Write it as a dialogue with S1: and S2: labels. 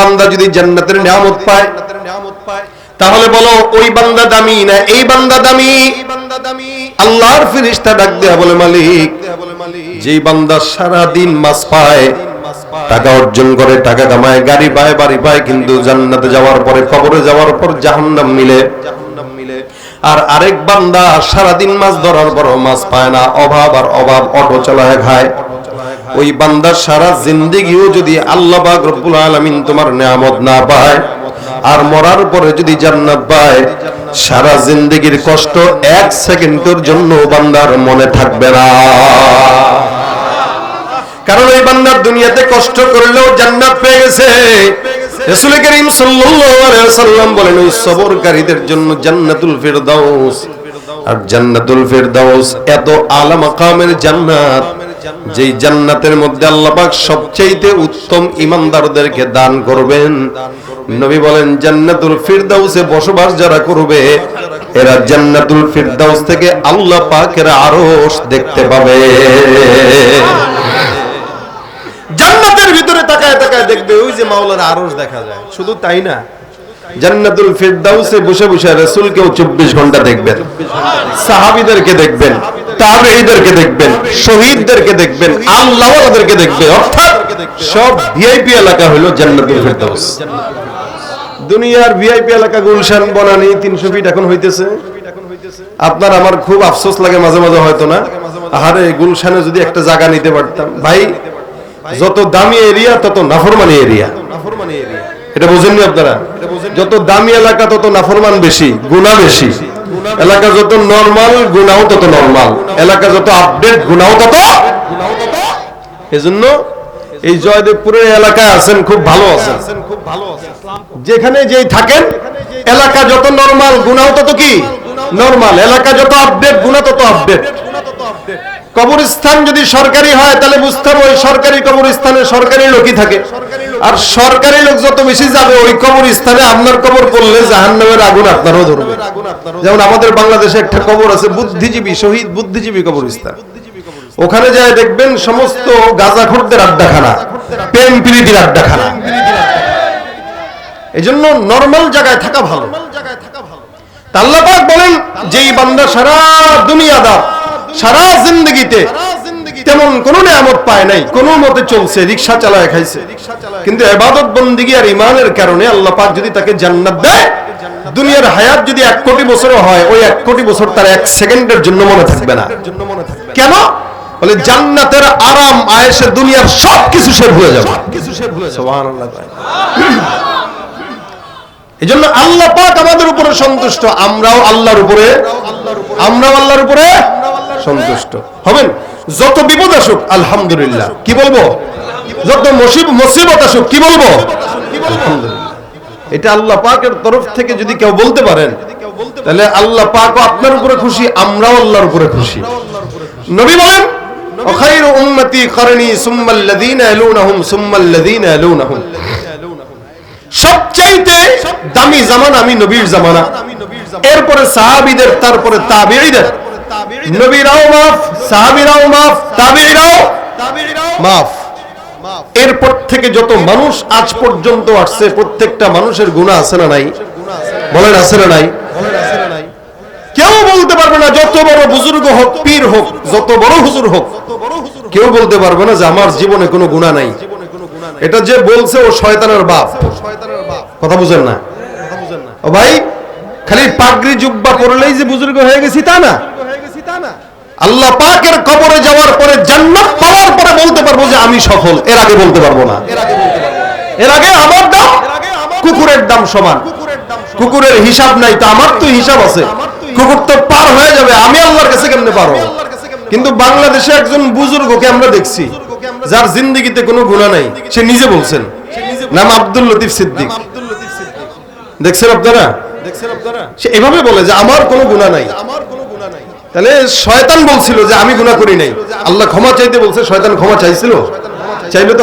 S1: বান্দা যদি জান্নাতের নিয়ামত পায় তাহলে বলো ওই বান্দা দামি না এই বান্দা দামি? আল্লাহর ফেরেশতা ডাক দেয়া বলে মালিক, যেই বান্দা সারা দিন মাছ পায়, টাকা অর্জন করে, টাকা কামায়, গাড়ি পায়, বাড়ি পায়, কিন্তু জান্নাতে যাওয়ার পরে, কবরে যাওয়ার পর জাহান্নাম মিলে। আর আরেক বান্দা সারা দিন মাছ ধরার পর মাছ পায় না, অভাব আর অভাব, অটো চালায় খায়। ওই বান্দা সারা জিন্দেগিও যদি আল্লাহ পাক রব্বুল আলামিন তোমার নিয়ামত না পায়, আর মরার পরে যদি জান্নাত পায়, সারা জিন্দেগির কষ্ট এক সেকেন্ডের জন্য বান্দার মনে থাকবে না। কারণ এই বান্দার দুনিয়াতে কষ্ট করলেও জান্নাত পেয়ে গেছে। রাসূল করিম সাল্লাল্লাহু আলাইহি ওয়াসাল্লাম বলেন, ওই সবরকারীদের জন্য জান্নাতুল ফিরদাউস। আর জান্নাতুল ফিরদাউস এত আলা মাকামের জান্নাত, যেই জান্নাতের মধ্যে আল্লাহ পাক সবচেয়ে উত্তম ঈমানদারদেরকে দান করবেন। নবী বলেন, জান্নাতুল ফিরদাউসে বসবাস যারা করবে, এরা জান্নাতুল ফিরদাউস থেকে আল্লাহ পাকের আরশ দেখতে পাবে। জান্নাতের ভিতরে তাকায় তাকায় দেখবে ওই যে মাওলার আরশ দেখা যায়। শুধু তাই না, জান্নাতুল ফিরদাউসে বসে বসে রাসূলকেও 24 ঘন্টা দেখবেন, সাহাবীদেরকে দেখবেন, তাবেঈদেরকে দেখবেন, শহীদদেরকে দেখবেন, আল্লাহওয়ালাদেরকে দেখবেন। অর্থাৎ সব ভিআইপি এলাকা হলো জান্নাতুল ফিরদাউস। দুনিয়ার ভিআইপি এলাকা গুলশান, বনানী, 300 ফিট এখন হইতেছে। আপনার আমার খুব আফসোস লাগে মাঝে মাঝে, হয়তো না, আরে গুলশানে যদি একটা জায়গা নিতে পারতাম। ভাই, যত দামি এরিয়া তত নাফরমানি এরিয়া। এটা বুঝেননি আপনারা? যত দামি এলাকা তত নাফরমান বেশি, গুনাহ বেশি। এলাকা যত নরমাল, গুনাহ তত নরমাল। এলাকা যত আপডেট, গুনাহ তত। এজন্য এই জয়দেবপুরের এলাকায় আছেন, খুব ভালো আছেন। যেখানে যেই থাকেন, এলাকা যত নরমাল, গুনাহ তত কি নরমাল। এলাকা যত আপডেট, গুনাহ তত আপডেট। কবরস্থান যদি সরকারি হয় তাহলে বুঝতে হবে ওই সরকারি কবরস্থানে সরকারি লোকই থাকে। আর সরকারি লোক যত বেশি যাবে ওই কবরস্থানে আপনার কবর পড়লে জাহান্নামের আগুন আপনারও ধরবে। যেমন আমাদের বাংলাদেশে একটা কবর আছে, বুদ্ধিজীবী, শহীদ বুদ্ধিজীবী কবরস্থান। ওখানে যায় দেখবেন সমস্ত গাঁজাখোরদের আড্ডাখানা, প্রেম প্রীতির আড্ডাখানা। এজন্য নরমাল জায়গায় থাকা ভালো। আল্লাহ পাক বলেন, যেই বান্দা সারা দুনিয়াদার, সারা জিন্দেগিতে তেমন কোন নিয়ামত পায় নাই, কোন মতে চলছে, রিকশা চালায় খাইছে, কিন্তু ইবাদত বন্দেগী আর ঈমানের কারণে আল্লাহ পাক যদি তাকে জান্নাত দেয়, দুনিয়ার হায়াত যদি 1 কোটি বছরও হয়, ওই 1 কোটি বছর তার 1 সেকেন্ডের জন্য মনে থাকবে না। কেন? বলে জান্নাতের আরাম আয়েশে দুনিয়ার সবকিছু সে ভুলে যাবে। সুবহানাল্লাহ। এজন্য আল্লাহ পাক আমাদের উপরে সন্তুষ্ট, আমরাও আল্লাহর উপরে সন্তুষ্ট হবেন। যত বিপদ আসুক আলহামদুলিল্লাহ, কি বলবো? যত মুসিবত আসুক কি বলবো? আলহামদুলিল্লাহ। এটা আল্লাহ পাকের তরফ থেকে যদি কেউ বলতে পারেন, তাহলে আল্লাহ পাকও আপনার উপরে খুশি, আমরাও আল্লাহর উপরে খুশি। নবী বলেন, খায়রু উম্মতি করনি সুম্মাল্লাযীনা ইয়ালুনহুম সুম্মাল্লাযীনা ইয়ালুনহুম। সবচাইতে দামি জামানা আমি নবীর জামানা, এরপরে সাহাবীদের, তারপরে তাবেঈদের। নবীরাও মাফ, সাহাবীরাও মাফ, তাবেঈরাও মাফ। এরপর থেকে যত মানুষ আজ পর্যন্ত আসছে, প্রত্যেকটা মানুষের গুনাহ আছে না নাই? বলেন আছে না নাই? কেউ বলতে পারবে না, যত বড় বুজুর্গ হোক, পীর হোক, যত বড় হুজুর হোক, কেউ বলতে পারবে না যে আমার জীবনে কোনো গুনাহ নাই। এটা যে বলছে ও শয়তানের বাপ। কথা বুঝেন না? ও ভাই, খালি পাগড়ি জুব্বা পরলেই যে বুজুর্গ হয়ে গেছি তা না। আল্লাহ পাকের কবরে যাওয়ার পরে, জান্নাত পাওয়ার পরে বলতে পারবো যে আমি সফল। এর আগে বলতে পারবো না। এর আগে আমার দাম কুকুরের দাম সমান। কুকুরের হিসাব নাই, তো আমার তো হিসাব আছে। কুকুর তো পার হয়ে যাবে, আমি আল্লাহর কাছে কেমনে পারবো? কিন্তু বাংলাদেশে একজন বুজুর্গকে আমরা দেখছি, যার জিন্দেগিতে কোনো গুনাহ নাই। সে নিজে বলছেন, নাম আব্দুল লতিফ সিদ্দিক। দেখছেন আপনারা? সে এভাবে বলে যে আমার কোনো গুনাহ নাই। তাহলে শয়তান বলছিল যে আমি গুনাহ করি নাই, আল্লাহ ক্ষমা চাইতে বলছে, শয়তান ক্ষমা চাইছিল? চাইলে তো